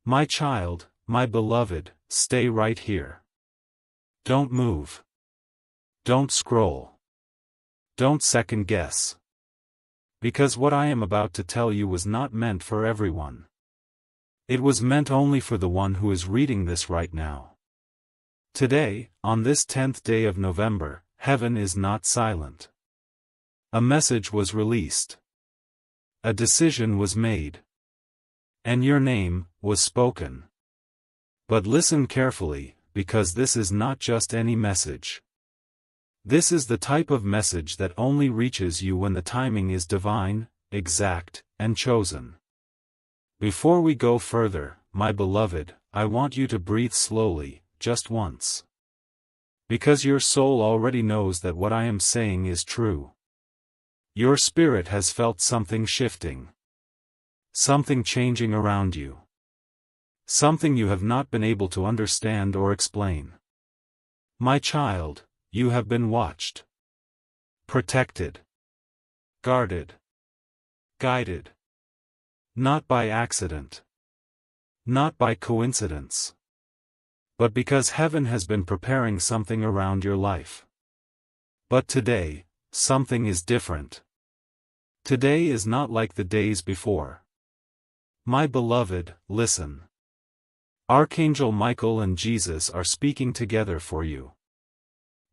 My child, my beloved, stay right here. Don't move. Don't scroll. Don't second guess. Because what I am about to tell you was not meant for everyone. It was meant only for the one who is reading this right now. Today, on this 10th day of November, heaven is not silent. A message was released. A decision was made. And your name was spoken. But listen carefully, because this is not just any message. This is the type of message that only reaches you when the timing is divine, exact, and chosen. Before we go further, my beloved, I want you to breathe slowly, just once. Because your soul already knows that what I am saying is true. Your spirit has felt something shifting. Something changing around you. Something you have not been able to understand or explain. My child, you have been watched. Protected. Guarded. Guided. Not by accident. Not by coincidence. But because heaven has been preparing something around your life. But today, something is different. Today is not like the days before. My beloved, listen. Archangel Michael and Jesus are speaking together for you.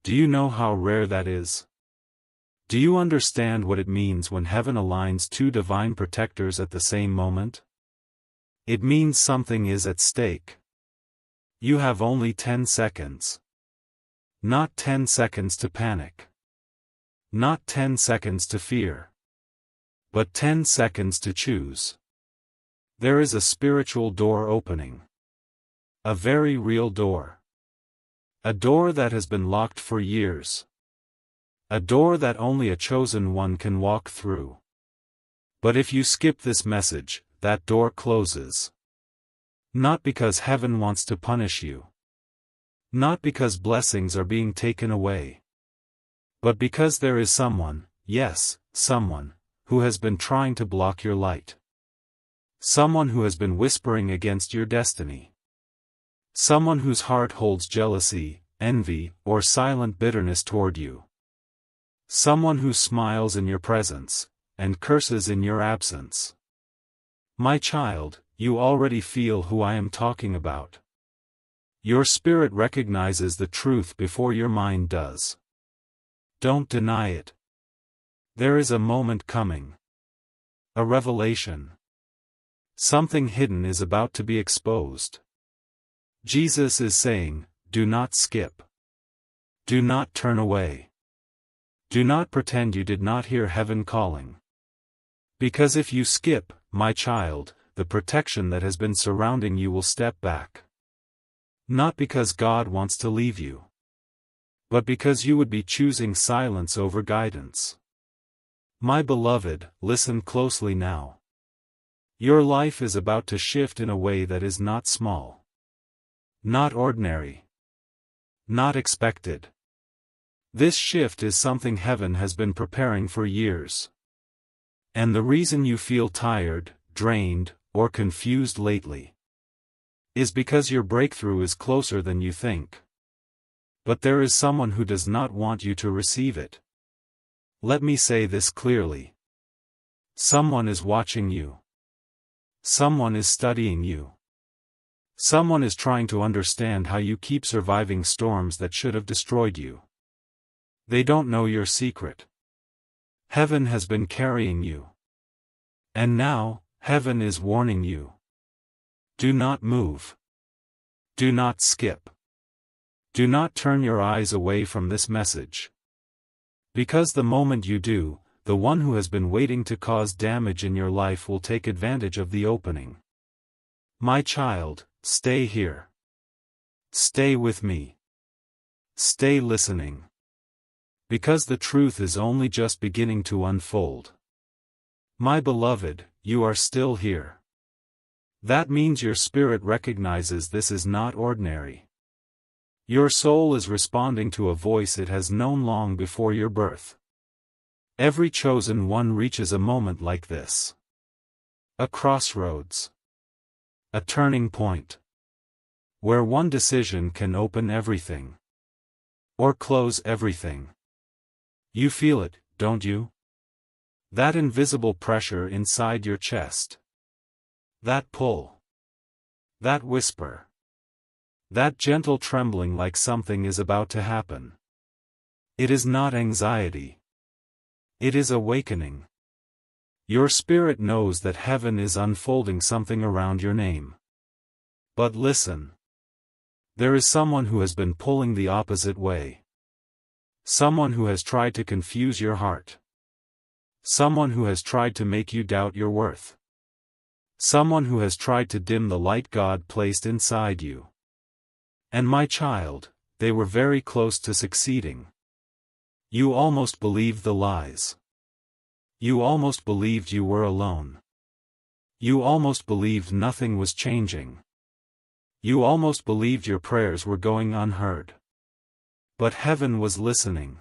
Do you know how rare that is? Do you understand what it means when heaven aligns two divine protectors at the same moment? It means something is at stake. You have only 10 seconds. Not 10 seconds to panic. Not 10 seconds to fear. But 10 seconds to choose. There is a spiritual door opening. A very real door. A door that has been locked for years. A door that only a chosen one can walk through. But if you skip this message, that door closes. Not because heaven wants to punish you. Not because blessings are being taken away. But because there is someone, yes, someone, who has been trying to block your light. Someone who has been whispering against your destiny. Someone whose heart holds jealousy, envy, or silent bitterness toward you. Someone who smiles in your presence, and curses in your absence. My child, you already feel who I am talking about. Your spirit recognizes the truth before your mind does. Don't deny it. There is a moment coming. A revelation. Something hidden is about to be exposed. Jesus is saying, do not skip. Do not turn away. Do not pretend you did not hear heaven calling. Because if you skip, my child, the protection that has been surrounding you will step back. Not because God wants to leave you. But because you would be choosing silence over guidance. My beloved, listen closely now. Your life is about to shift in a way that is not small. Not ordinary. Not expected. This shift is something heaven has been preparing for years. And the reason you feel tired, drained, or confused lately is because your breakthrough is closer than you think. But there is someone who does not want you to receive it. Let me say this clearly. Someone is watching you. Someone is studying you. Someone is trying to understand how you keep surviving storms that should have destroyed you. They don't know your secret. Heaven has been carrying you. And now, heaven is warning you. Do not move. Do not skip. Do not turn your eyes away from this message. Because the moment you do, the one who has been waiting to cause damage in your life will take advantage of the opening. My child, stay here. Stay with me. Stay listening. Because the truth is only just beginning to unfold. My beloved, you are still here. That means your spirit recognizes this is not ordinary. Your soul is responding to a voice it has known long before your birth. Every chosen one reaches a moment like this. A crossroads. a turning point. Where one decision can open everything. Or close everything. You feel it, don't you? That invisible pressure inside your chest. That pull. That whisper. That gentle trembling like something is about to happen. It is not anxiety. It is awakening. Your spirit knows that heaven is unfolding something around your name. But listen. There is someone who has been pulling the opposite way. Someone who has tried to confuse your heart. Someone who has tried to make you doubt your worth. Someone who has tried to dim the light God placed inside you. And my child, they were very close to succeeding. You almost believed the lies. You almost believed you were alone. You almost believed nothing was changing. You almost believed your prayers were going unheard. But heaven was listening.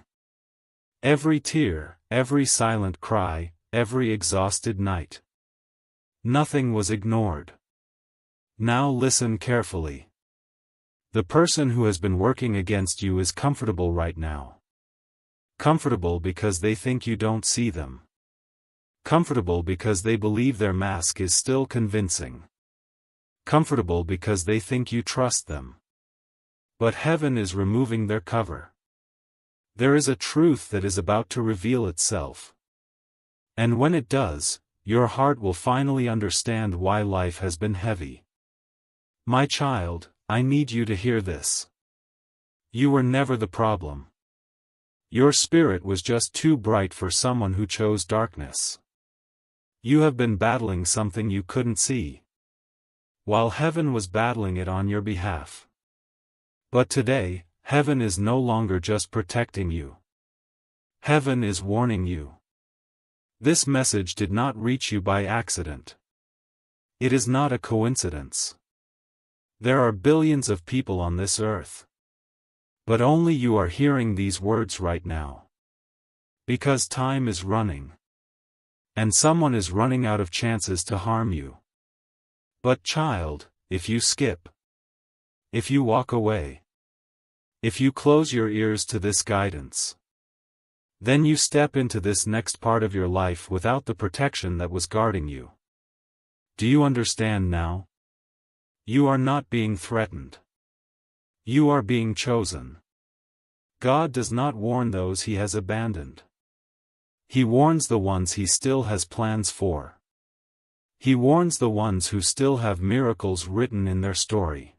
Every tear, every silent cry, every exhausted night. Nothing was ignored. Now listen carefully. The person who has been working against you is comfortable right now. Comfortable because they think you don't see them. Comfortable because they believe their mask is still convincing. Comfortable because they think you trust them. But heaven is removing their cover. There is a truth that is about to reveal itself. And when it does, your heart will finally understand why life has been heavy. My child, I need you to hear this. You were never the problem. Your spirit was just too bright for someone who chose darkness. You have been battling something you couldn't see, while heaven was battling it on your behalf. But today, heaven is no longer just protecting you. Heaven is warning you. This message did not reach you by accident. It is not a coincidence. There are billions of people on this earth. But only you are hearing these words right now. Because time is running. And someone is running out of chances to harm you. But child, if you skip, if you walk away, if you close your ears to this guidance, then you step into this next part of your life without the protection that was guarding you. Do you understand now? You are not being threatened. You are being chosen. God does not warn those he has abandoned. He warns the ones he still has plans for. He warns the ones who still have miracles written in their story.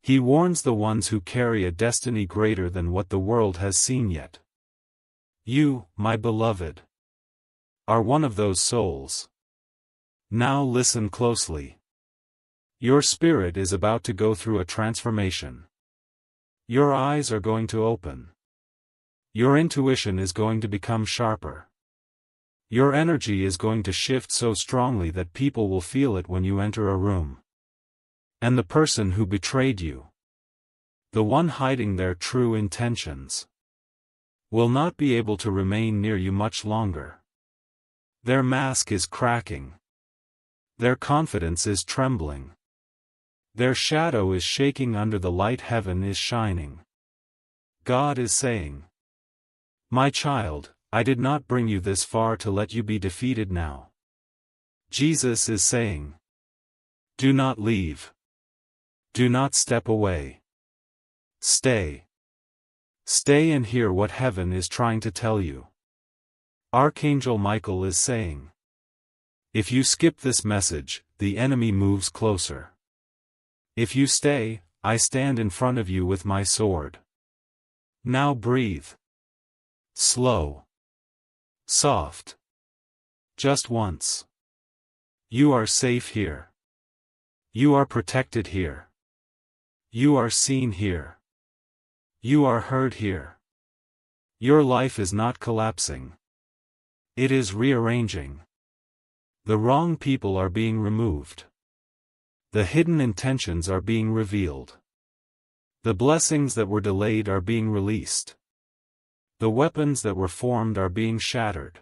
He warns the ones who carry a destiny greater than what the world has seen yet. You, my beloved, are one of those souls. Now listen closely. Your spirit is about to go through a transformation. Your eyes are going to open. Your intuition is going to become sharper. Your energy is going to shift so strongly that people will feel it when you enter a room. And the person who betrayed you, the one hiding their true intentions, will not be able to remain near you much longer. Their mask is cracking. Their confidence is trembling. Their shadow is shaking under the light heaven is shining. God is saying, my child, I did not bring you this far to let you be defeated now. Jesus is saying, do not leave. Do not step away. Stay. Stay and hear what heaven is trying to tell you. Archangel Michael is saying, if you skip this message, the enemy moves closer. If you stay, I stand in front of you with my sword. Now breathe. Slow. Soft. Just once. You are safe here. You are protected here. You are seen here. You are heard here. Your life is not collapsing. It is rearranging. The wrong people are being removed. The hidden intentions are being revealed. The blessings that were delayed are being released. The weapons that were formed are being shattered.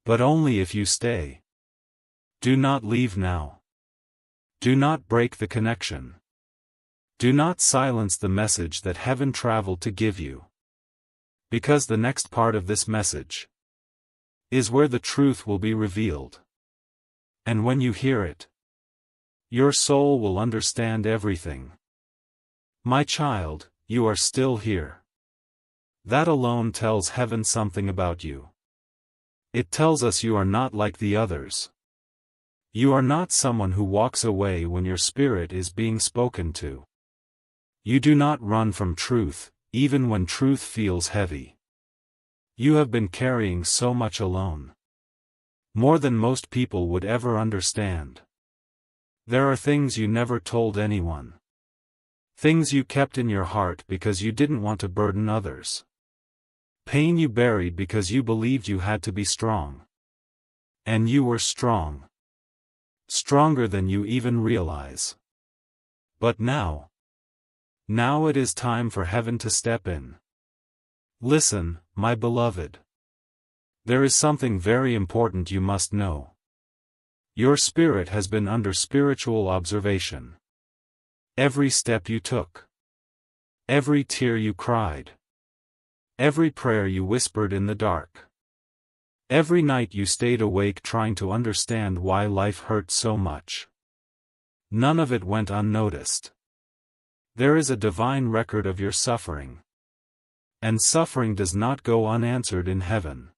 But only if you stay. Do not leave now. Do not break the connection. Do not silence the message that heaven traveled to give you. Because the next part of this message is where the truth will be revealed. And when you hear it, your soul will understand everything. My child, you are still here. That alone tells heaven something about you. It tells us you are not like the others. You are not someone who walks away when your spirit is being spoken to. You do not run from truth, even when truth feels heavy. You have been carrying so much alone. More than most people would ever understand. There are things you never told anyone. Things you kept in your heart because you didn't want to burden others. Pain you buried because you believed you had to be strong. And you were strong. Stronger than you even realize. But now it is time for heaven to step in. Listen, my beloved. There is something very important you must know. Your spirit has been under spiritual observation. Every step you took. Every tear you cried. Every prayer you whispered in the dark. Every night you stayed awake trying to understand why life hurt so much. None of it went unnoticed. There is a divine record of your suffering. And suffering does not go unanswered in heaven.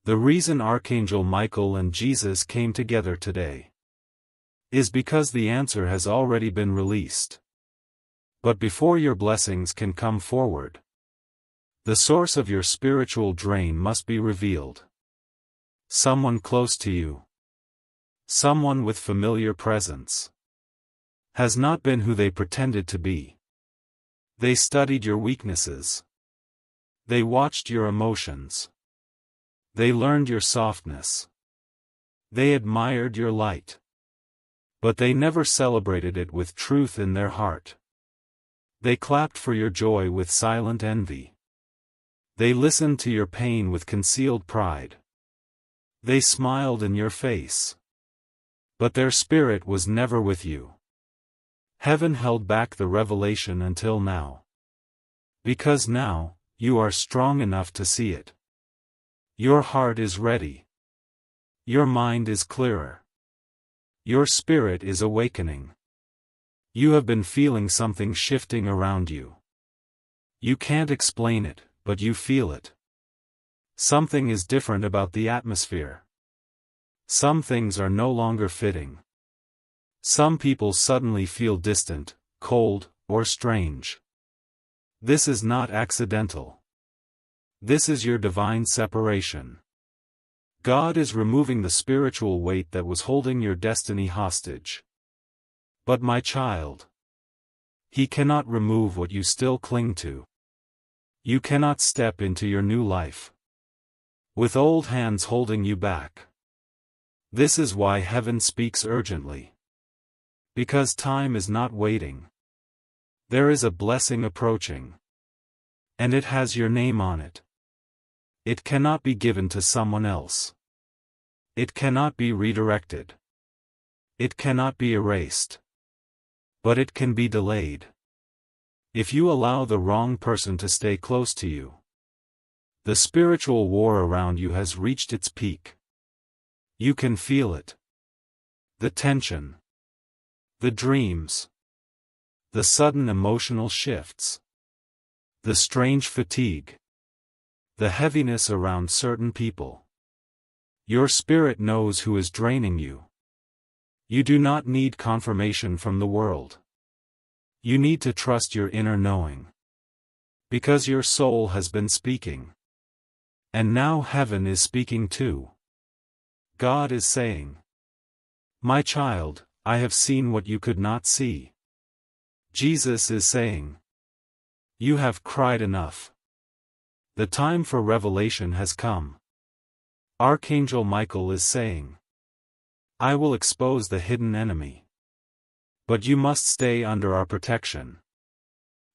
The reason Archangel Michael and Jesus came together today is because the answer has already been released. But before your blessings can come forward, the source of your spiritual drain must be revealed. Someone close to you, someone with familiar presence, has not been who they pretended to be. They studied your weaknesses. They watched your emotions. They learned your softness. They admired your light. But they never celebrated it with truth in their heart. They clapped for your joy with silent envy. They listened to your pain with concealed pride. They smiled in your face. But their spirit was never with you. Heaven held back the revelation until now. Because now, you are strong enough to see it. Your heart is ready. Your mind is clearer. Your spirit is awakening. You have been feeling something shifting around you. You can't explain it, but you feel it. Something is different about the atmosphere. Some things are no longer fitting. Some people suddenly feel distant, cold, or strange. This is not accidental. This is your divine separation. God is removing the spiritual weight that was holding your destiny hostage. But my child, He cannot remove what you still cling to. You cannot step into your new life with old hands holding you back. This is why heaven speaks urgently. Because time is not waiting. There is a blessing approaching. And it has your name on it. It cannot be given to someone else. It cannot be redirected. It cannot be erased. But it can be delayed. If you allow the wrong person to stay close to you. The spiritual war around you has reached its peak. You can feel it. The tension. The dreams. The sudden emotional shifts. The strange fatigue. The heaviness around certain people. Your spirit knows who is draining you. You do not need confirmation from the world. You need to trust your inner knowing. Because your soul has been speaking. And now heaven is speaking too. God is saying, "My child, I have seen what you could not see." Jesus is saying, "You have cried enough. The time for revelation has come." Archangel Michael is saying, "I will expose the hidden enemy. But you must stay under our protection."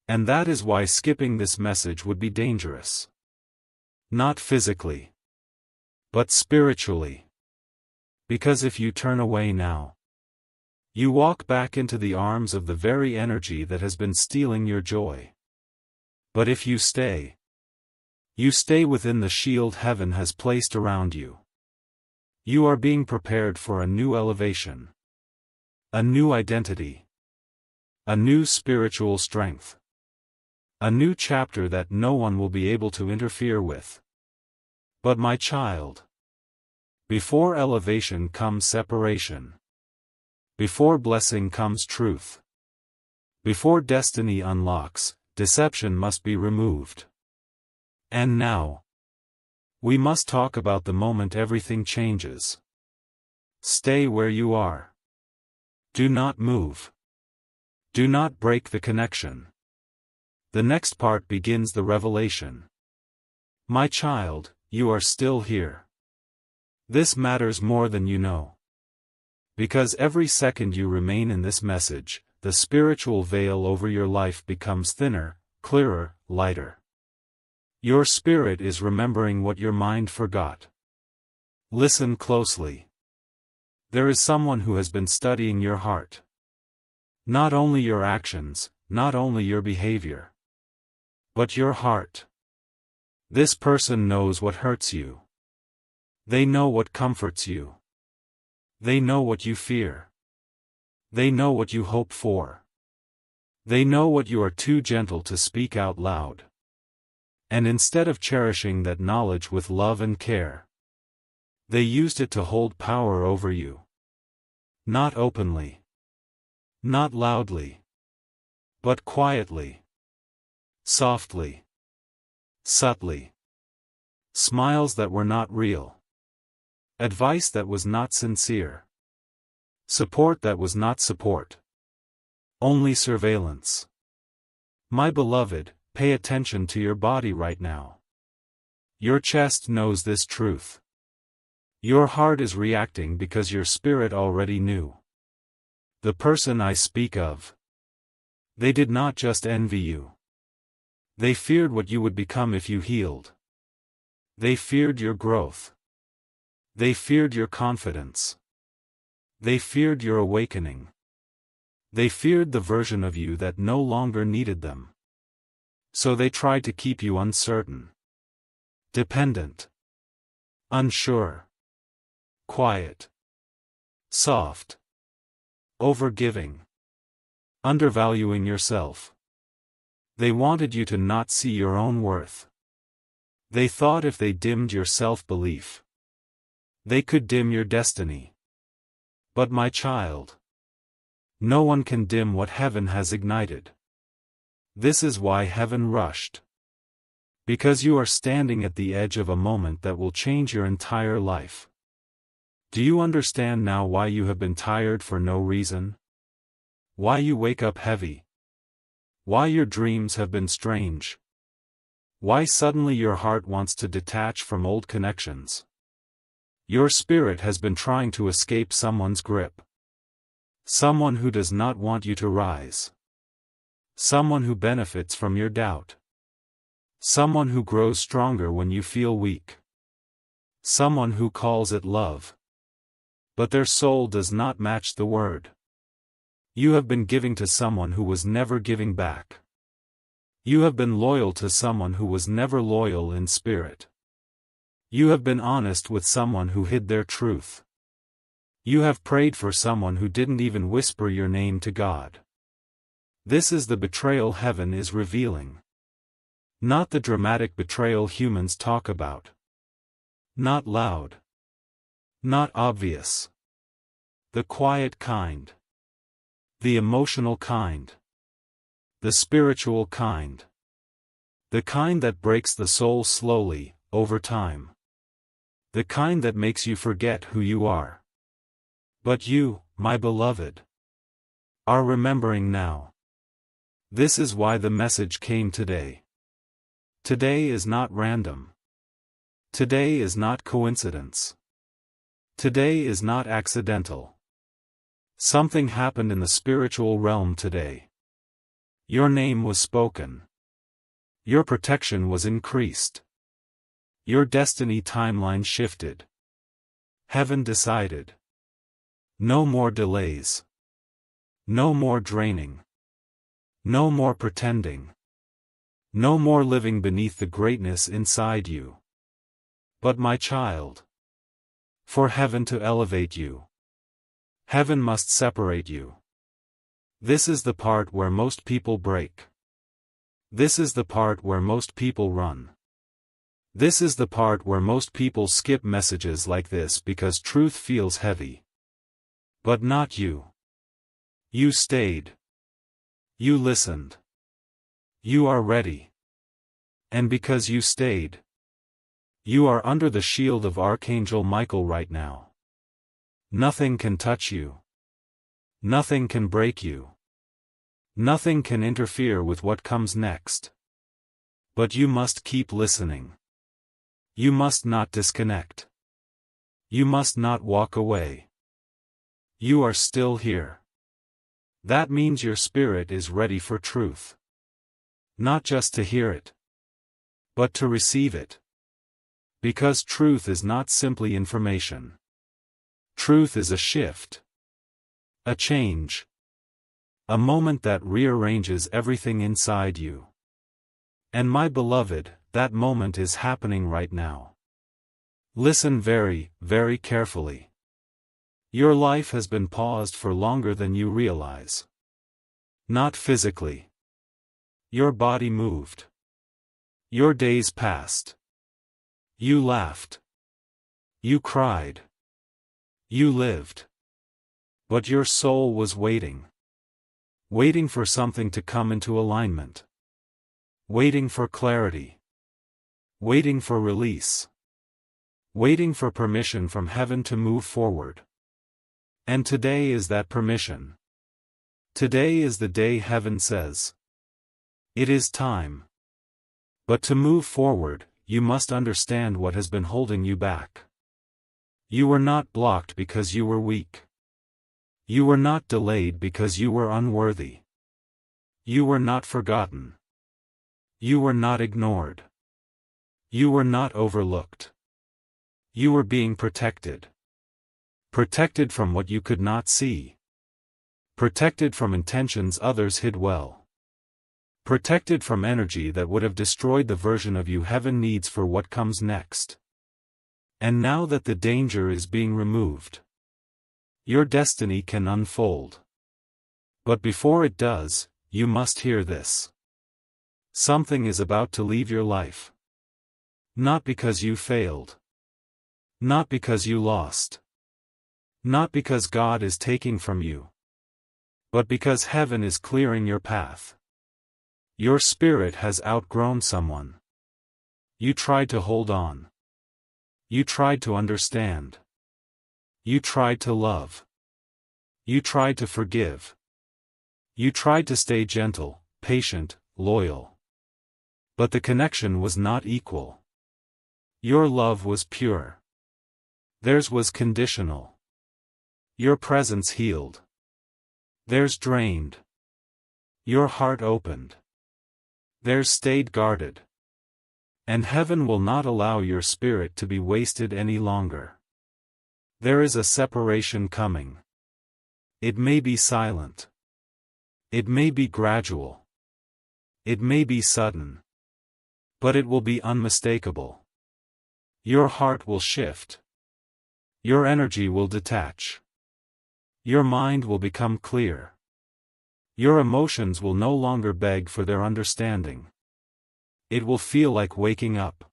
And that is why skipping this message would be dangerous. Not physically, but spiritually. Because if you turn away now, You walk back into the arms of the very energy that has been stealing your joy. But if you stay within the shield heaven has placed around you. You are being prepared for a new elevation. A new identity. A new spiritual strength. A new chapter that no one will be able to interfere with. But my child, before elevation comes separation. Before blessing comes truth. Before destiny unlocks, deception must be removed. And now, we must talk about the moment everything changes. Stay where you are. Do not move. Do not break the connection. The next part begins the revelation. My child, you are still here. This matters more than you know. Because every second you remain in this message, the spiritual veil over your life becomes thinner, clearer, lighter. Your spirit is remembering what your mind forgot. Listen closely. There is someone who has been studying your heart. Not only your actions, not only your behavior, but your heart. This person knows what hurts you. They know what comforts you. They know what you fear. They know what you hope for. They know what you are too gentle to speak out loud. And instead of cherishing that knowledge with love and care, they used it to hold power over you. Not openly. Not loudly. But quietly. Softly. Subtly. Smiles that were not real. Advice that was not sincere. Support that was not support. Only surveillance. My beloved, pay attention to your body right now. Your chest knows this truth. Your heart is reacting because your spirit already knew. The person I speak of. They did not just envy you. They feared what you would become if you healed. They feared your growth. They feared your confidence. They feared your awakening. They feared the version of you that no longer needed them. So they tried to keep you uncertain. Dependent. Unsure. Quiet. Soft. Overgiving. Undervaluing yourself. They wanted you to not see your own worth. They thought if they dimmed your self-belief, they could dim your destiny. But my child, no one can dim what heaven has ignited. This is why heaven rushed. Because you are standing at the edge of a moment that will change your entire life. Do you understand now why you have been tired for no reason? Why you wake up heavy? Why your dreams have been strange? Why suddenly your heart wants to detach from old connections? Your spirit has been trying to escape someone's grip. Someone who does not want you to rise. Someone who benefits from your doubt. Someone who grows stronger when you feel weak. Someone who calls it love. But their soul does not match the word. You have been giving to someone who was never giving back. You have been loyal to someone who was never loyal in spirit. You have been honest with someone who hid their truth. You have prayed for someone who didn't even whisper your name to God. This is the betrayal heaven is revealing. Not the dramatic betrayal humans talk about. Not loud. Not obvious. The quiet kind. The emotional kind. The spiritual kind. The kind that breaks the soul slowly, over time. The kind that makes you forget who you are. But you, my beloved, are remembering now. This is why the message came today. Today is not random. Today is not coincidence. Today is not accidental. Something happened in the spiritual realm today. Your name was spoken. Your protection was increased. Your destiny timeline shifted. Heaven decided. No more delays. No more draining. No more pretending. No more living beneath the greatness inside you. But my child, for heaven to elevate you, heaven must separate you. This is the part where most people break. This is the part where most people run. This is the part where most people skip messages like this because truth feels heavy. But not you. You stayed. You listened. You are ready. And because you stayed, you are under the shield of Archangel Michael right now. Nothing can touch you. Nothing can break you. Nothing can interfere with what comes next. But you must keep listening. You must not disconnect. You must not walk away. You are still here. That means your spirit is ready for truth. Not just to hear it, but to receive it. Because truth is not simply information. Truth is a shift. A change. A moment that rearranges everything inside you. And my beloved, that moment is happening right now. Listen very, very carefully. Your life has been paused for longer than you realize. Not physically. Your body moved. Your days passed. You laughed. You cried. You lived. But your soul was waiting. Waiting for something to come into alignment. Waiting for clarity. Waiting for release. Waiting for permission from heaven to move forward. And today is that permission. Today is the day heaven says, it is time. But to move forward, you must understand what has been holding you back. You were not blocked because you were weak. You were not delayed because you were unworthy. You were not forgotten. You were not ignored. You were not overlooked. You were being protected. Protected from what you could not see. Protected from intentions others hid well. Protected from energy that would have destroyed the version of you heaven needs for what comes next. And now that the danger is being removed, your destiny can unfold. But before it does, you must hear this. Something is about to leave your life. Not because you failed. Not because you lost. Not because God is taking from you. But because heaven is clearing your path. Your spirit has outgrown someone. You tried to hold on. You tried to understand. You tried to love. You tried to forgive. You tried to stay gentle, patient, loyal. But the connection was not equal. Your love was pure. Theirs was conditional. Your presence healed. Theirs drained. Your heart opened. Theirs stayed guarded. And heaven will not allow your spirit to be wasted any longer. There is a separation coming. It may be silent. It may be gradual. It may be sudden. But it will be unmistakable. Your heart will shift. Your energy will detach. Your mind will become clear. Your emotions will no longer beg for their understanding. It will feel like waking up.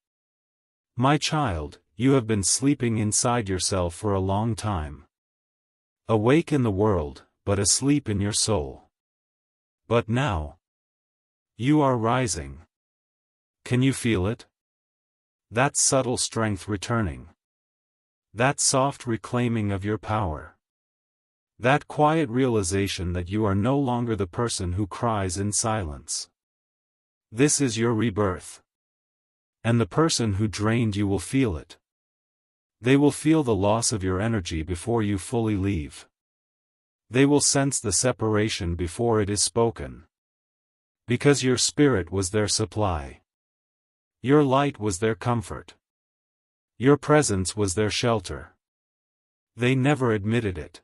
My child, you have been sleeping inside yourself for a long time. Awake in the world, but asleep in your soul. But now, you are rising. Can you feel it? That subtle strength returning. That soft reclaiming of your power. That quiet realization that you are no longer the person who cries in silence. This is your rebirth. And the person who drained you will feel it. They will feel the loss of your energy before you fully leave. They will sense the separation before it is spoken. Because your spirit was their supply. Your light was their comfort. Your presence was their shelter. They never admitted it.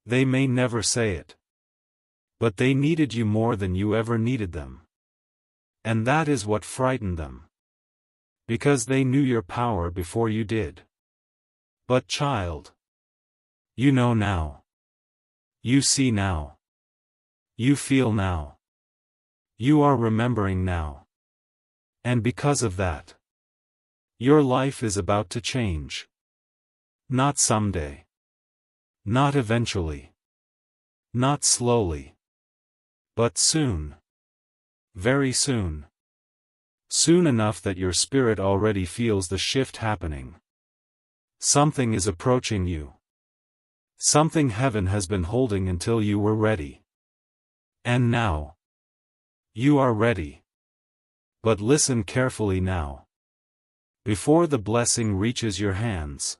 They may never say it. But they needed you more than you ever needed them. And that is what frightened them. Because they knew your power before you did. But child, you know now. You see now. You feel now. You are remembering now. And because of that, your life is about to change. Not someday. Not eventually. Not slowly. But soon. Very soon. Soon enough that your spirit already feels the shift happening. Something is approaching you. Something heaven has been holding until you were ready. And now, you are ready. But listen carefully now. Before the blessing reaches your hands,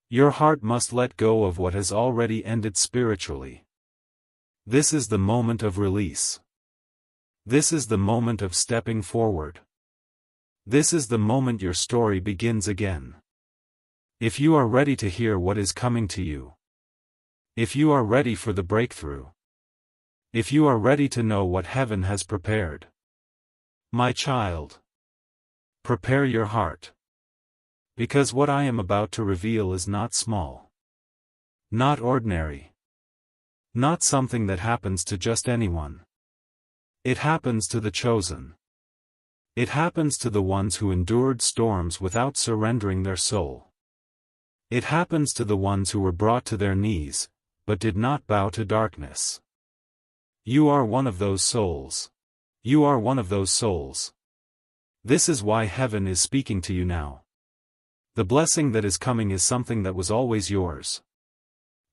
your heart must let go of what has already ended spiritually. This is the moment of release. This is the moment of stepping forward. This is the moment your story begins again. If you are ready to hear what is coming to you, if you are ready for the breakthrough, if you are ready to know what heaven has prepared, my child, prepare your heart. Because what I am about to reveal is not small. Not ordinary. Not something that happens to just anyone. It happens to the chosen. It happens to the ones who endured storms without surrendering their soul. It happens to the ones who were brought to their knees, but did not bow to darkness. You are one of those souls. You are one of those souls. This is why heaven is speaking to you now. The blessing that is coming is something that was always yours.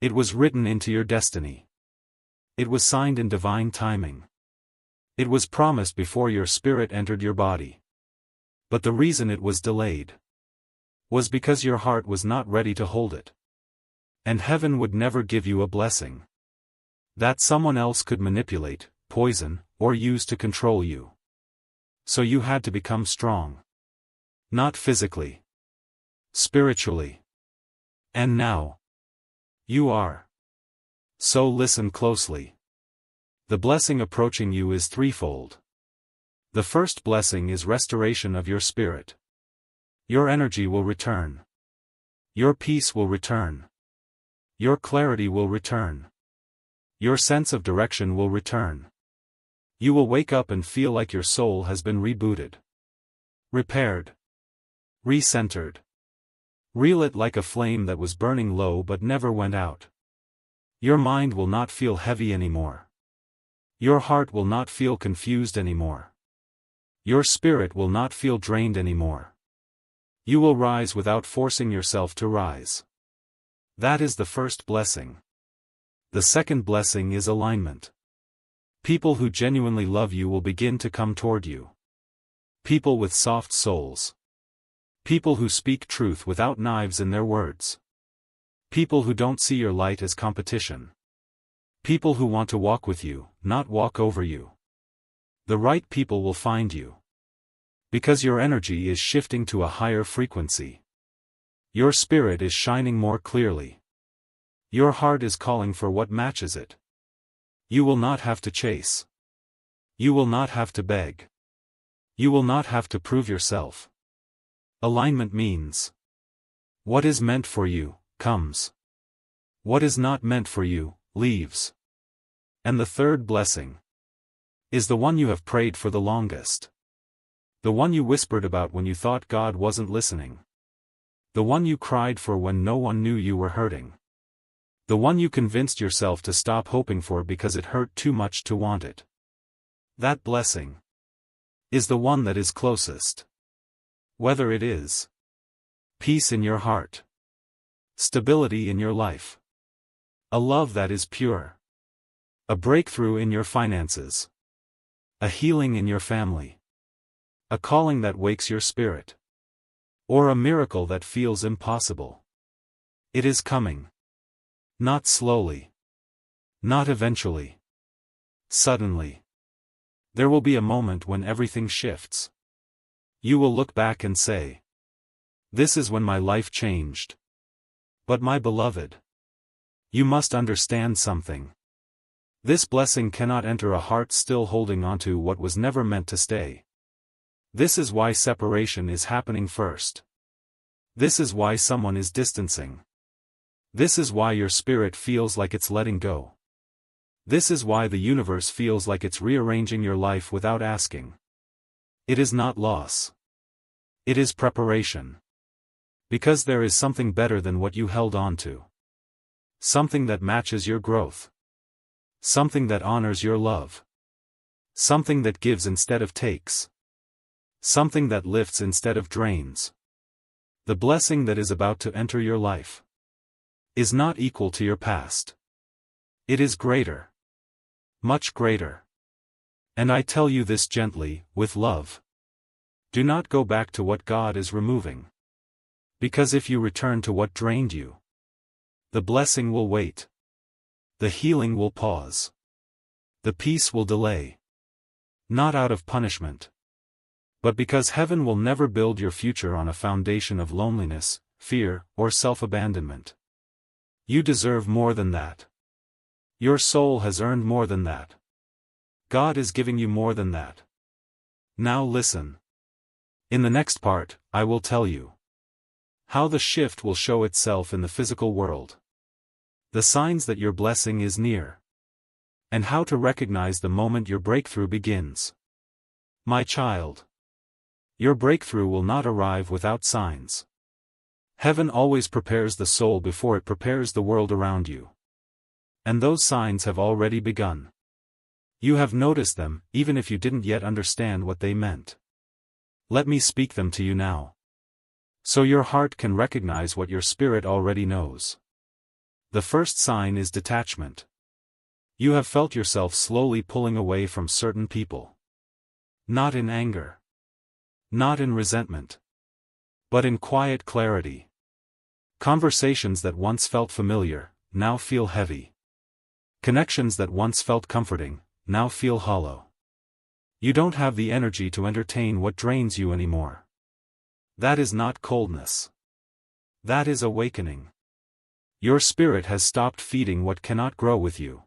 It was written into your destiny. It was signed in divine timing. It was promised before your spirit entered your body. But the reason it was delayed was because your heart was not ready to hold it. And heaven would never give you a blessing that someone else could manipulate, poison, or use to control you. So you had to become strong. Not physically. Spiritually. And now, you are. So listen closely. The blessing approaching you is threefold. The first blessing is restoration of your spirit. Your energy will return. Your peace will return. Your clarity will return. Your sense of direction will return. You will wake up and feel like your soul has been rebooted. Repaired. Recentered. Relit like a flame that was burning low but never went out. Your mind will not feel heavy anymore. Your heart will not feel confused anymore. Your spirit will not feel drained anymore. You will rise without forcing yourself to rise. That is the first blessing. The second blessing is alignment. People who genuinely love you will begin to come toward you. People with soft souls. People who speak truth without knives in their words. People who don't see your light as competition. People who want to walk with you, not walk over you. The right people will find you. Because your energy is shifting to a higher frequency. Your spirit is shining more clearly. Your heart is calling for what matches it. You will not have to chase. You will not have to beg. You will not have to prove yourself. Alignment means what is meant for you, comes. What is not meant for you, leaves. And the third blessing is the one you have prayed for the longest. The one you whispered about when you thought God wasn't listening. The one you cried for when no one knew you were hurting. The one you convinced yourself to stop hoping for because it hurt too much to want it. That blessing is the one that is closest. Whether it is peace in your heart, stability in your life, a love that is pure, a breakthrough in your finances, a healing in your family, a calling that wakes your spirit, or a miracle that feels impossible. It is coming. Not slowly. Not eventually. Suddenly. There will be a moment when everything shifts. You will look back and say, "This is when my life changed." But my beloved, you must understand something. This blessing cannot enter a heart still holding onto what was never meant to stay. This is why separation is happening first. This is why someone is distancing. This is why your spirit feels like it's letting go. This is why the universe feels like it's rearranging your life without asking. It is not loss. It is preparation. Because there is something better than what you held on to. Something that matches your growth. Something that honors your love. Something that gives instead of takes. Something that lifts instead of drains. The blessing that is about to enter your life is not equal to your past. It is greater. Much greater. And I tell you this gently, with love. Do not go back to what God is removing. Because if you return to what drained you, the blessing will wait. The healing will pause. The peace will delay. Not out of punishment, but because heaven will never build your future on a foundation of loneliness, fear, or self-abandonment. You deserve more than that. Your soul has earned more than that. God is giving you more than that. Now listen. In the next part, I will tell you how the shift will show itself in the physical world. The signs that your blessing is near. And how to recognize the moment your breakthrough begins. My child. Your breakthrough will not arrive without signs. Heaven always prepares the soul before it prepares the world around you. And those signs have already begun. You have noticed them, even if you didn't yet understand what they meant. Let me speak them to you now. So your heart can recognize what your spirit already knows. The first sign is detachment. You have felt yourself slowly pulling away from certain people. Not in anger. Not in resentment. But in quiet clarity. Conversations that once felt familiar, now feel heavy. Connections that once felt comforting, now feel hollow. You don't have the energy to entertain what drains you anymore. That is not coldness. That is awakening. Your spirit has stopped feeding what cannot grow with you.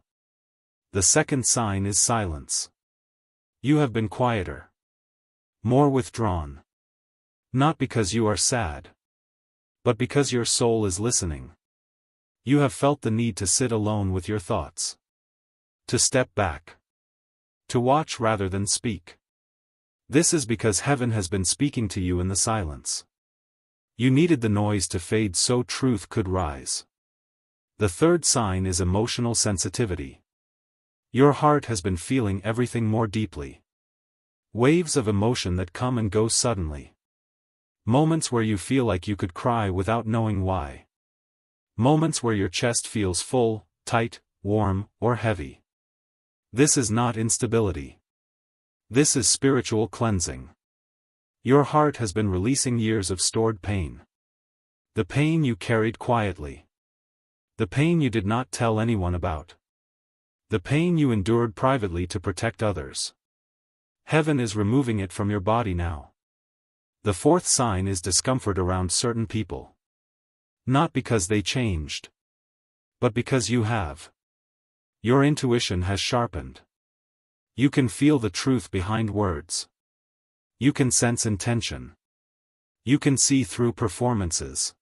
The second sign is silence. You have been quieter. More withdrawn. Not because you are sad. But because your soul is listening. You have felt the need to sit alone with your thoughts. To step back. To watch rather than speak. This is because heaven has been speaking to you in the silence. You needed the noise to fade so truth could rise. The third sign is emotional sensitivity. Your heart has been feeling everything more deeply. Waves of emotion that come and go suddenly. Moments where you feel like you could cry without knowing why. Moments where your chest feels full, tight, warm, or heavy. This is not instability. This is spiritual cleansing. Your heart has been releasing years of stored pain. The pain you carried quietly. The pain you did not tell anyone about. The pain you endured privately to protect others. Heaven is removing it from your body now. The fourth sign is discomfort around certain people. Not because they changed. But because you have. Your intuition has sharpened. You can feel the truth behind words. You can sense intention. You can see through performances.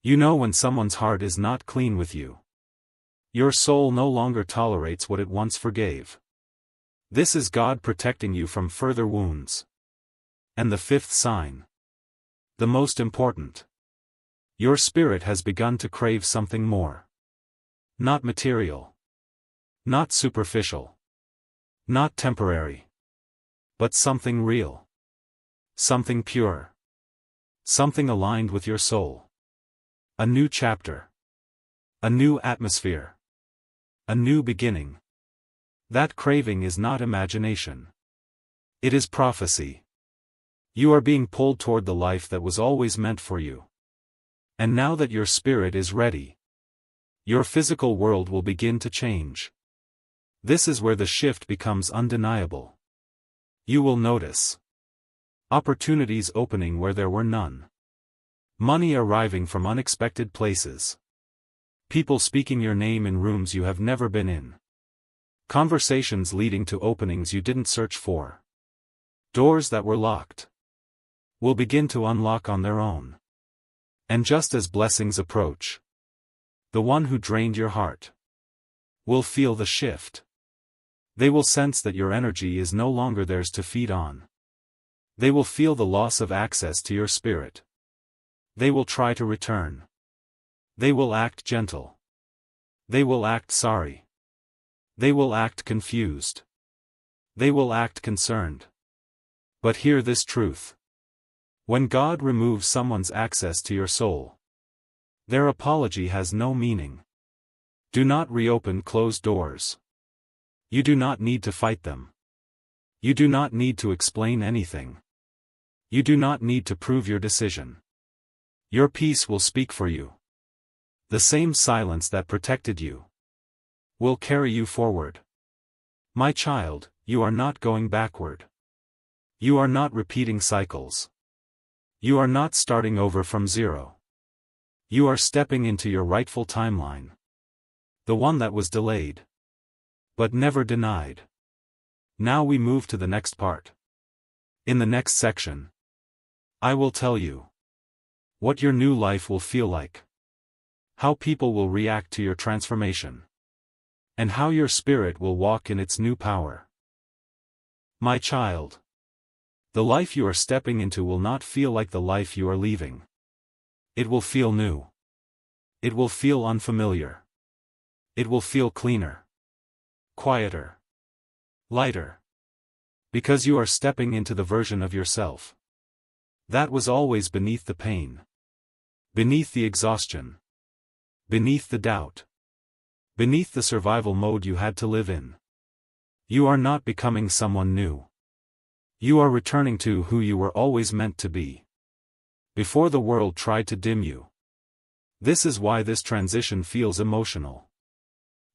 You know when someone's heart is not clean with you. Your soul no longer tolerates what it once forgave. This is God protecting you from further wounds. And the fifth sign. The most important. Your spirit has begun to crave something more. Not material. Not superficial. Not temporary. But something real. Something pure. Something aligned with your soul. A new chapter. A new atmosphere. A new beginning. That craving is not imagination. It is prophecy. You are being pulled toward the life that was always meant for you. And now that your spirit is ready, your physical world will begin to change. This is where the shift becomes undeniable. You will notice opportunities opening where there were none. Money arriving from unexpected places. People speaking your name in rooms you have never been in. Conversations leading to openings you didn't search for. Doors that were locked will begin to unlock on their own. And just as blessings approach, the one who drained your heart will feel the shift. They will sense that your energy is no longer theirs to feed on. They will feel the loss of access to your spirit. They will try to return. They will act gentle. They will act sorry. They will act confused. They will act concerned. But hear this truth. When God removes someone's access to your soul, their apology has no meaning. Do not reopen closed doors. You do not need to fight them. You do not need to explain anything. You do not need to prove your decision. Your peace will speak for you. The same silence that protected you will carry you forward. My child, you are not going backward. You are not repeating cycles. You are not starting over from zero. You are stepping into your rightful timeline. The one that was delayed, but never denied. Now we move to the next part. In the next section, I will tell you what your new life will feel like, how people will react to your transformation, and how your spirit will walk in its new power. My child, the life you are stepping into will not feel like the life you are leaving. It will feel new. It will feel unfamiliar. It will feel cleaner, quieter, lighter. Because you are stepping into the version of yourself that was always beneath the pain, beneath the exhaustion, beneath the doubt, beneath the survival mode you had to live in. You are not becoming someone new. You are returning to who you were always meant to be, before the world tried to dim you. This is why this transition feels emotional.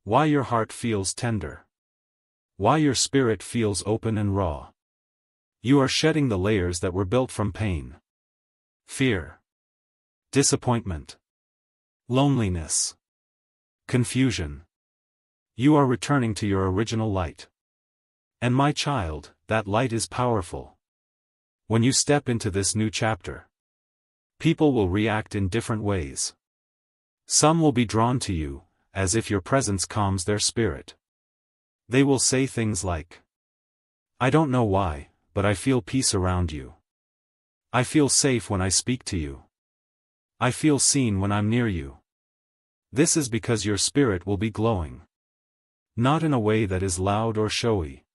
Why your heart feels tender. Why your spirit feels open and raw. You are shedding the layers that were built from pain, fear, disappointment, loneliness, confusion. You are returning to your original light. And my child, that light is powerful. When you step into this new chapter, people will react in different ways. Some will be drawn to you, as if your presence calms their spirit. They will say things like, I don't know why, but I feel peace around you. I feel safe when I speak to you. I feel seen when I'm near you. This is because your spirit will be glowing. Not in a way that is loud or showy,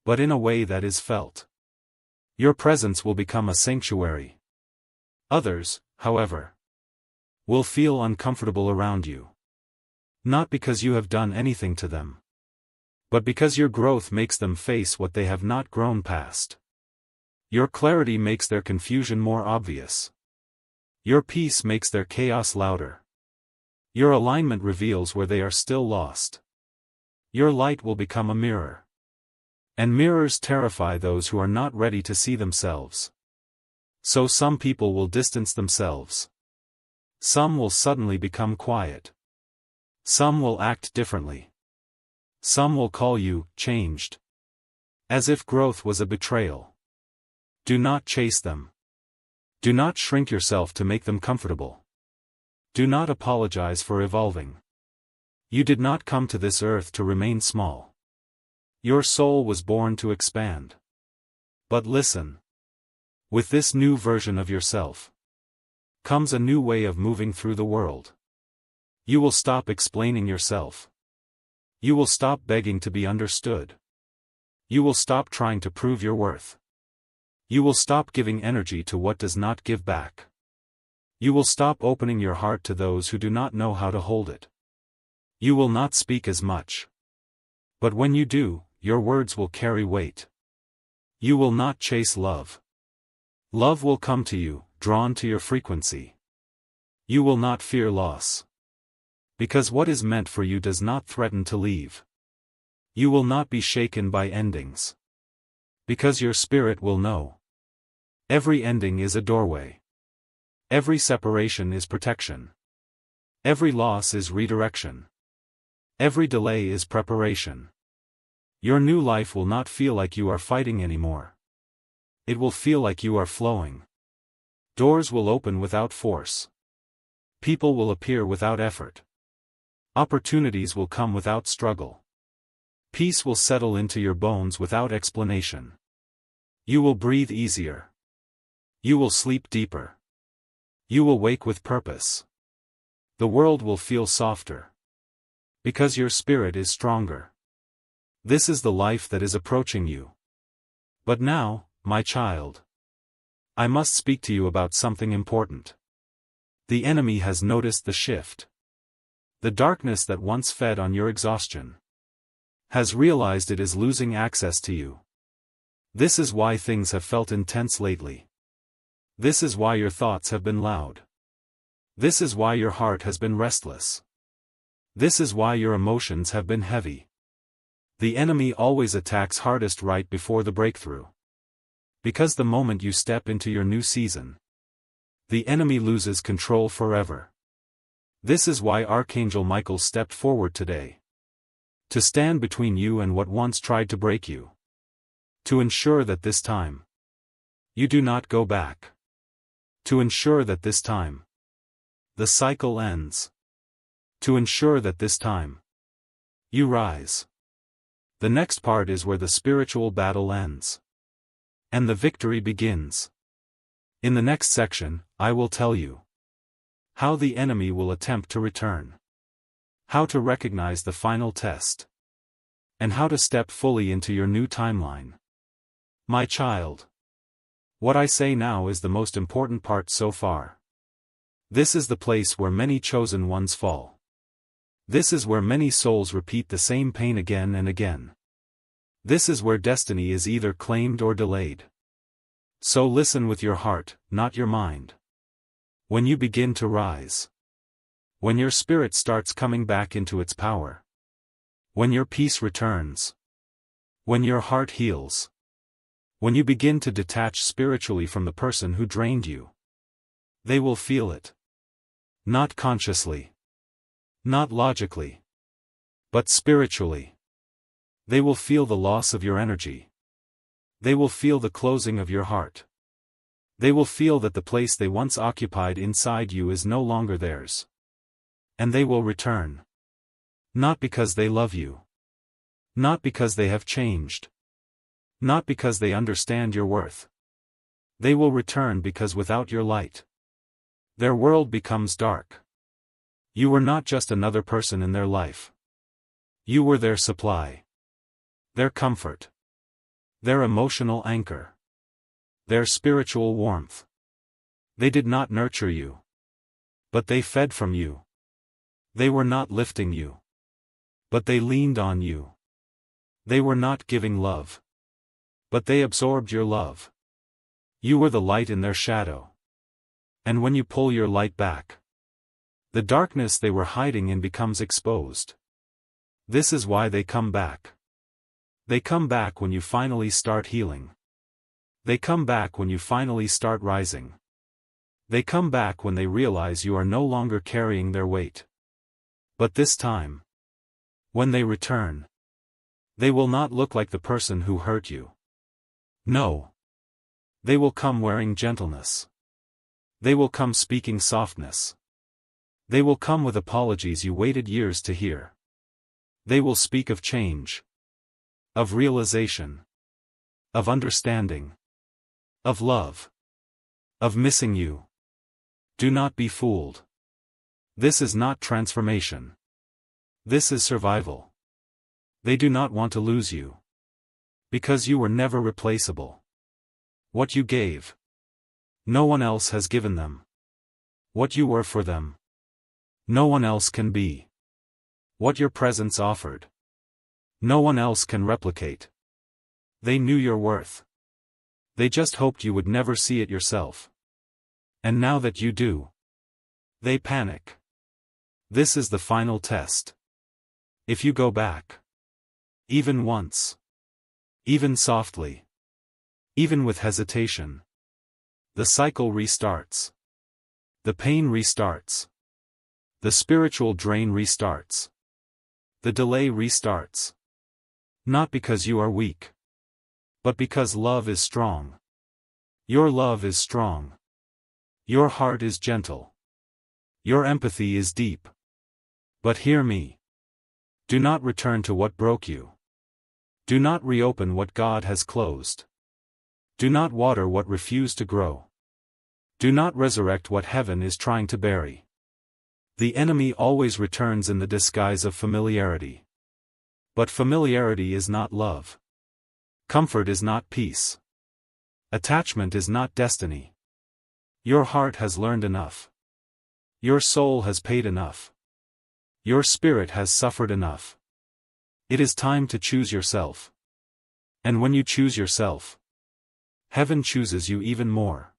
but in a way that is felt. Your presence will become a sanctuary. Others, however, will feel uncomfortable around you. Not because you have done anything to them, but because your growth makes them face what they have not grown past. Your clarity makes their confusion more obvious. Your peace makes their chaos louder. Your alignment reveals where they are still lost. Your light will become a mirror. And mirrors terrify those who are not ready to see themselves. So some people will distance themselves. Some will suddenly become quiet. Some will act differently. Some will call you changed, as if growth was a betrayal. Do not chase them. Do not shrink yourself to make them comfortable. Do not apologize for evolving. You did not come to this earth to remain small. Your soul was born to expand. But listen. With this new version of yourself comes a new way of moving through the world. You will stop explaining yourself. You will stop begging to be understood. You will stop trying to prove your worth. You will stop giving energy to what does not give back. You will stop opening your heart to those who do not know how to hold it. You will not speak as much. But when you do, your words will carry weight. You will not chase love. Love will come to you, drawn to your frequency. You will not fear loss. Because what is meant for you does not threaten to leave. You will not be shaken by endings. Because your spirit will know. Every ending is a doorway. Every separation is protection. Every loss is redirection. Every delay is preparation. Your new life will not feel like you are fighting anymore. It will feel like you are flowing. Doors will open without force. People will appear without effort. Opportunities will come without struggle. Peace will settle into your bones without explanation. You will breathe easier. You will sleep deeper. You will wake with purpose. The world will feel softer. Because your spirit is stronger. This is the life that is approaching you. But now, my child, I must speak to you about something important. The enemy has noticed the shift. The darkness that once fed on your exhaustion has realized it is losing access to you. This is why things have felt intense lately. This is why your thoughts have been loud. This is why your heart has been restless. This is why your emotions have been heavy. The enemy always attacks hardest right before the breakthrough. Because the moment you step into your new season, the enemy loses control forever. This is why Archangel Michael stepped forward today. To stand between you and what once tried to break you. To ensure that this time, you do not go back. To ensure that this time, the cycle ends. To ensure that this time, you rise. The next part is where the spiritual battle ends. And the victory begins. In the next section, I will tell you how the enemy will attempt to return, how to recognize the final test, and how to step fully into your new timeline. My child, what I say now is the most important part so far. This is the place where many chosen ones fall. This is where many souls repeat the same pain again and again. This is where destiny is either claimed or delayed. So listen with your heart, not your mind. When you begin to rise. When your spirit starts coming back into its power. When your peace returns. When your heart heals. When you begin to detach spiritually from the person who drained you. They will feel it. Not consciously. Not logically. But spiritually. They will feel the loss of your energy. They will feel the closing of your heart. They will feel that the place they once occupied inside you is no longer theirs. And they will return. Not because they love you. Not because they have changed. Not because they understand your worth. They will return because without your light, their world becomes dark. You were not just another person in their life. You were their supply. Their comfort. Their emotional anchor. Their spiritual warmth. They did not nurture you. But they fed from you. They were not lifting you. But they leaned on you. They were not giving love. But they absorbed your love. You were the light in their shadow. And when you pull your light back, the darkness they were hiding in becomes exposed. This is why they come back. They come back when you finally start healing. They come back when you finally start rising. They come back when they realize you are no longer carrying their weight. But this time, when they return, they will not look like the person who hurt you. No. They will come wearing gentleness. They will come speaking softness. They will come with apologies you waited years to hear. They will speak of change. Of realization. Of understanding. Of love. Of missing you. Do not be fooled. This is not transformation. This is survival. They do not want to lose you. Because you were never replaceable. What you gave, no one else has given them. What you were for them, no one else can be. What your presence offered, no one else can replicate. They knew your worth. They just hoped you would never see it yourself. And now that you do, they panic. This is the final test. If you go back, even once, even softly, even with hesitation, the cycle restarts. The pain restarts. The spiritual drain restarts. The delay restarts. Not because you are weak, but because love is strong. Your love is strong. Your heart is gentle. Your empathy is deep. But hear me. Do not return to what broke you. Do not reopen what God has closed. Do not water what refused to grow. Do not resurrect what heaven is trying to bury. The enemy always returns in the disguise of familiarity. But familiarity is not love. Comfort is not peace. Attachment is not destiny. Your heart has learned enough. Your soul has paid enough. Your spirit has suffered enough. It is time to choose yourself. And when you choose yourself, heaven chooses you even more.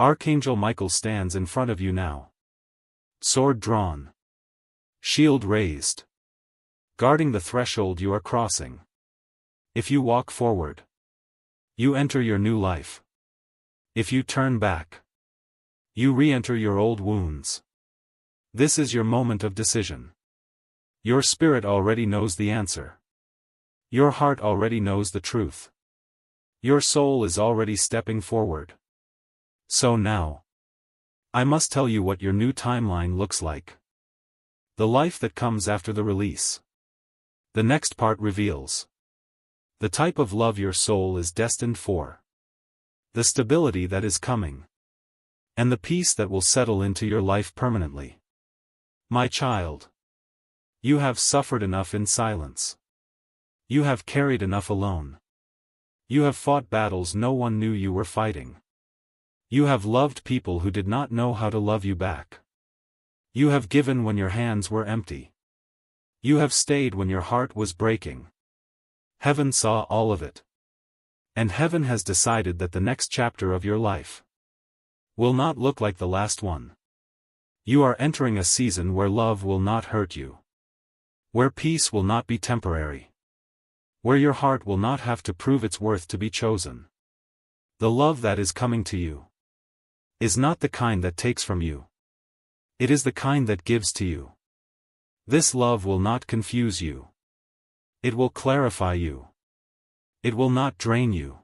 Archangel Michael stands in front of you now. Sword drawn. Shield raised. Guarding the threshold you are crossing. If you walk forward, you enter your new life. If you turn back, you re-enter your old wounds. This is your moment of decision. Your spirit already knows the answer. Your heart already knows the truth. Your soul is already stepping forward. So now, I must tell you what your new timeline looks like. The life that comes after the release. The next part reveals the type of love your soul is destined for. The stability that is coming. And the peace that will settle into your life permanently. My child. You have suffered enough in silence. You have carried enough alone. You have fought battles no one knew you were fighting. You have loved people who did not know how to love you back. You have given when your hands were empty. You have stayed when your heart was breaking. Heaven saw all of it. And heaven has decided that the next chapter of your life will not look like the last one. You are entering a season where love will not hurt you. Where peace will not be temporary. Where your heart will not have to prove its worth to be chosen. The love that is coming to you is not the kind that takes from you. It is the kind that gives to you. This love will not confuse you. It will clarify you. It will not drain you.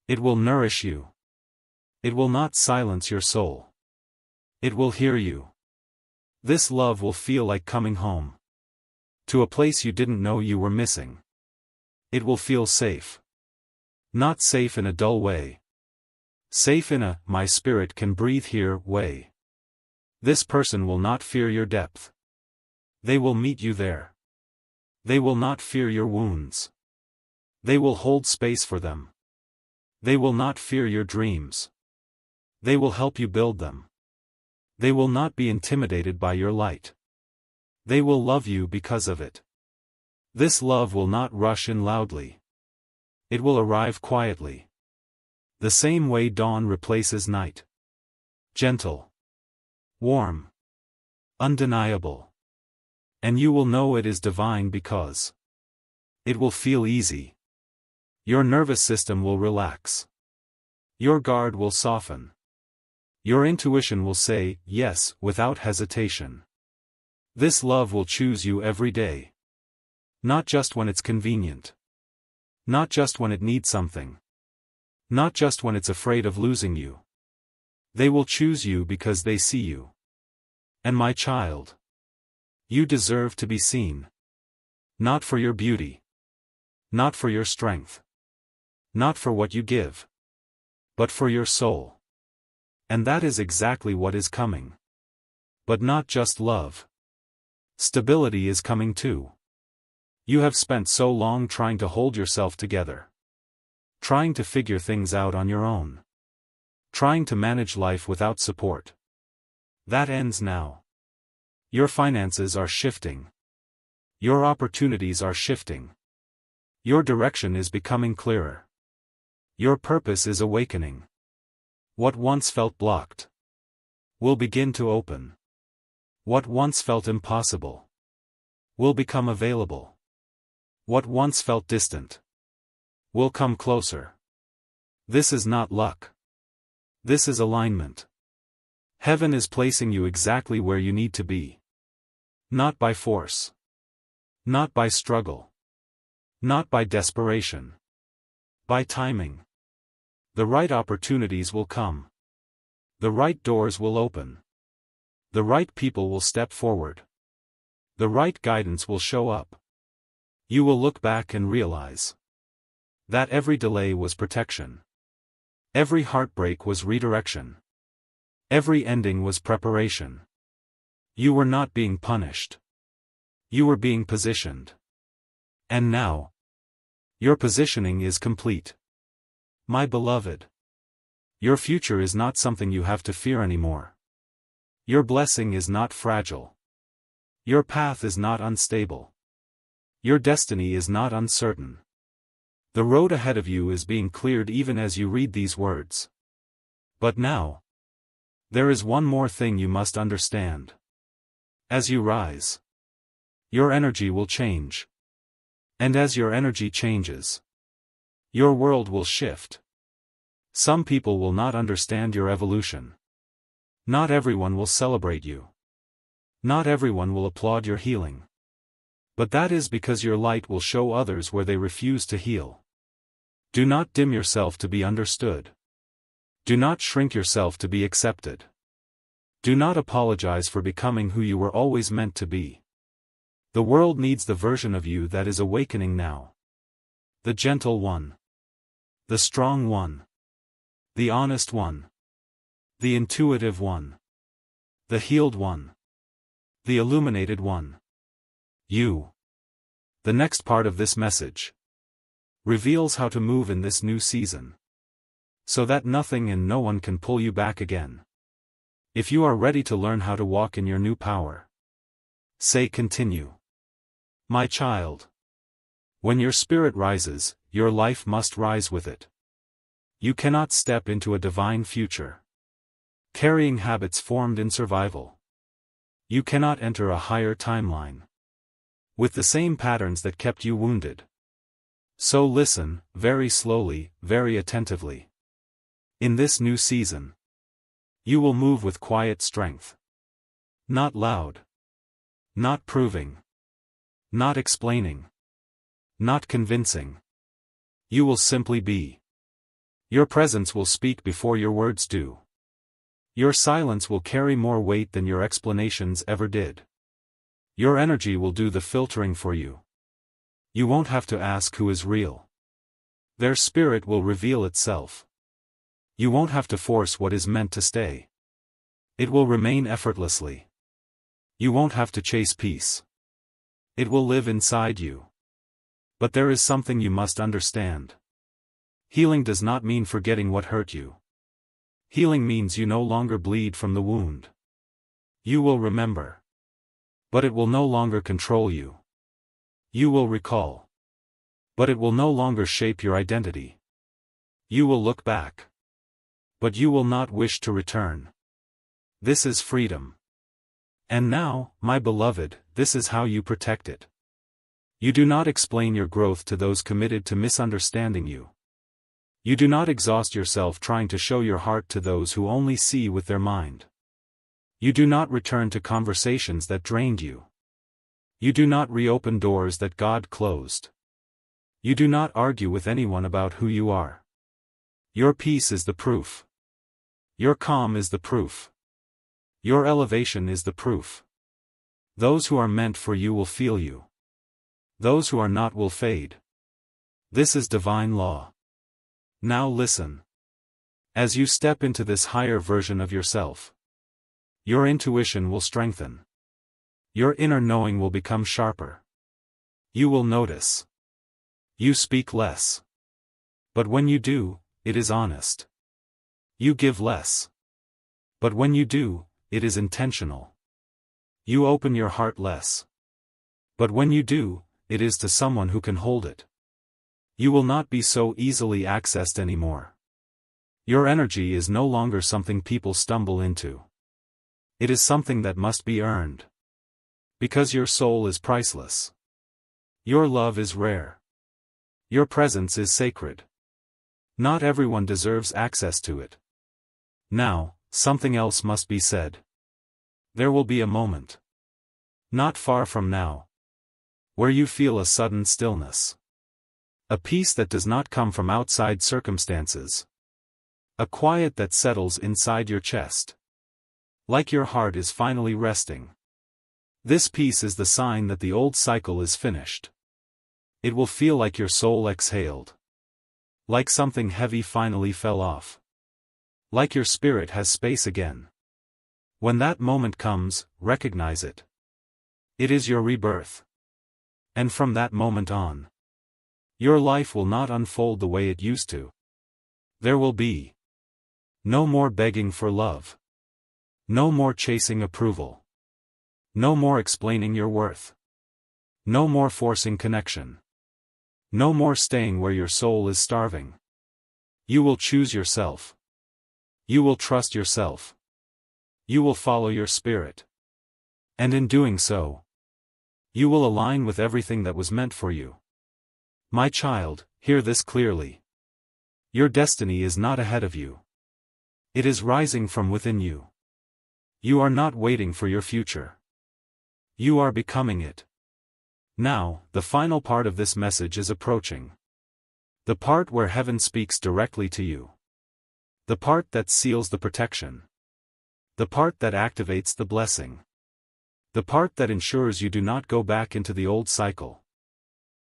It will nourish you. It will not silence your soul. It will hear you. This love will feel like coming home. To a place you didn't know you were missing. It will feel safe. Not safe in a dull way. Safe in a, my spirit can breathe here, way. This person will not fear your depth. They will meet you there. They will not fear your wounds. They will hold space for them. They will not fear your dreams. They will help you build them. They will not be intimidated by your light. They will love you because of it. This love will not rush in loudly. It will arrive quietly. The same way dawn replaces night. Gentle. Warm. Undeniable. And you will know it is divine because it will feel easy. Your nervous system will relax. Your guard will soften. Your intuition will say, yes, without hesitation. This love will choose you every day. Not just when it's convenient. Not just when it needs something. Not just when it's afraid of losing you. They will choose you because they see you. And my child, you deserve to be seen. Not for your beauty. Not for your strength. Not for what you give. But for your soul. And that is exactly what is coming. But not just love. Stability is coming too. You have spent so long trying to hold yourself together. Trying to figure things out on your own. Trying to manage life without support. That ends now. Your finances are shifting. Your opportunities are shifting. Your direction is becoming clearer. Your purpose is awakening. What once felt blocked will begin to open. What once felt impossible will become available. What once felt distant will come closer. This is not luck. This is alignment. Heaven is placing you exactly where you need to be. Not by force. Not by struggle. Not by desperation. By timing. The right opportunities will come. The right doors will open. The right people will step forward. The right guidance will show up. You will look back and realize that every delay was protection. Every heartbreak was redirection. Every ending was preparation. You were not being punished. You were being positioned. And now, your positioning is complete. My beloved, your future is not something you have to fear anymore. Your blessing is not fragile. Your path is not unstable. Your destiny is not uncertain. The road ahead of you is being cleared even as you read these words. But now, there is one more thing you must understand. As you rise, your energy will change. And as your energy changes, your world will shift. Some people will not understand your evolution. Not everyone will celebrate you. Not everyone will applaud your healing. But that is because your light will show others where they refuse to heal. Do not dim yourself to be understood. Do not shrink yourself to be accepted. Do not apologize for becoming who you were always meant to be. The world needs the version of you that is awakening now. The gentle one. The strong one. The honest one. The intuitive one. The healed one. The illuminated one. You. The next part of this message reveals how to move in this new season, so that nothing and no one can pull you back again. If you are ready to learn how to walk in your new power, say continue. My child. When your spirit rises, your life must rise with it. You cannot step into a divine future carrying habits formed in survival. You cannot enter a higher timeline with the same patterns that kept you wounded. So listen, very slowly, very attentively. In this new season, you will move with quiet strength. Not loud. Not proving. Not explaining. Not convincing. You will simply be. Your presence will speak before your words do. Your silence will carry more weight than your explanations ever did. Your energy will do the filtering for you. You won't have to ask who is real. Their spirit will reveal itself. You won't have to force what is meant to stay. It will remain effortlessly. You won't have to chase peace. It will live inside you. But there is something you must understand. Healing does not mean forgetting what hurt you. Healing means you no longer bleed from the wound. You will remember. But it will no longer control you. You will recall. But it will no longer shape your identity. You will look back. But you will not wish to return. This is freedom. And now, my beloved, this is how you protect it. You do not explain your growth to those committed to misunderstanding you. You do not exhaust yourself trying to show your heart to those who only see with their mind. You do not return to conversations that drained you. You do not reopen doors that God closed. You do not argue with anyone about who you are. Your peace is the proof. Your calm is the proof. Your elevation is the proof. Those who are meant for you will feel you. Those who are not will fade. This is divine law. Now listen. As you step into this higher version of yourself, your intuition will strengthen. Your inner knowing will become sharper. You will notice. You speak less. But when you do, it is honest. You give less. But when you do, it is intentional. You open your heart less. But when you do, it is to someone who can hold it. You will not be so easily accessed anymore. Your energy is no longer something people stumble into. It is something that must be earned. Because your soul is priceless. Your love is rare. Your presence is sacred. Not everyone deserves access to it. Now, something else must be said. There will be a moment. Not far from now. Where you feel a sudden stillness. A peace that does not come from outside circumstances. A quiet that settles inside your chest. Like your heart is finally resting. This peace is the sign that the old cycle is finished. It will feel like your soul exhaled. Like something heavy finally fell off. Like your spirit has space again. When that moment comes, recognize it. It is your rebirth. And from that moment on, your life will not unfold the way it used to. There will be no more begging for love. No more chasing approval. No more explaining your worth. No more forcing connection. No more staying where your soul is starving. You will choose yourself. You will trust yourself. You will follow your spirit. And in doing so, you will align with everything that was meant for you. My child, hear this clearly. Your destiny is not ahead of you. It is rising from within you. You are not waiting for your future. You are becoming it. Now, the final part of this message is approaching. The part where heaven speaks directly to you. The part that seals the protection. The part that activates the blessing. The part that ensures you do not go back into the old cycle.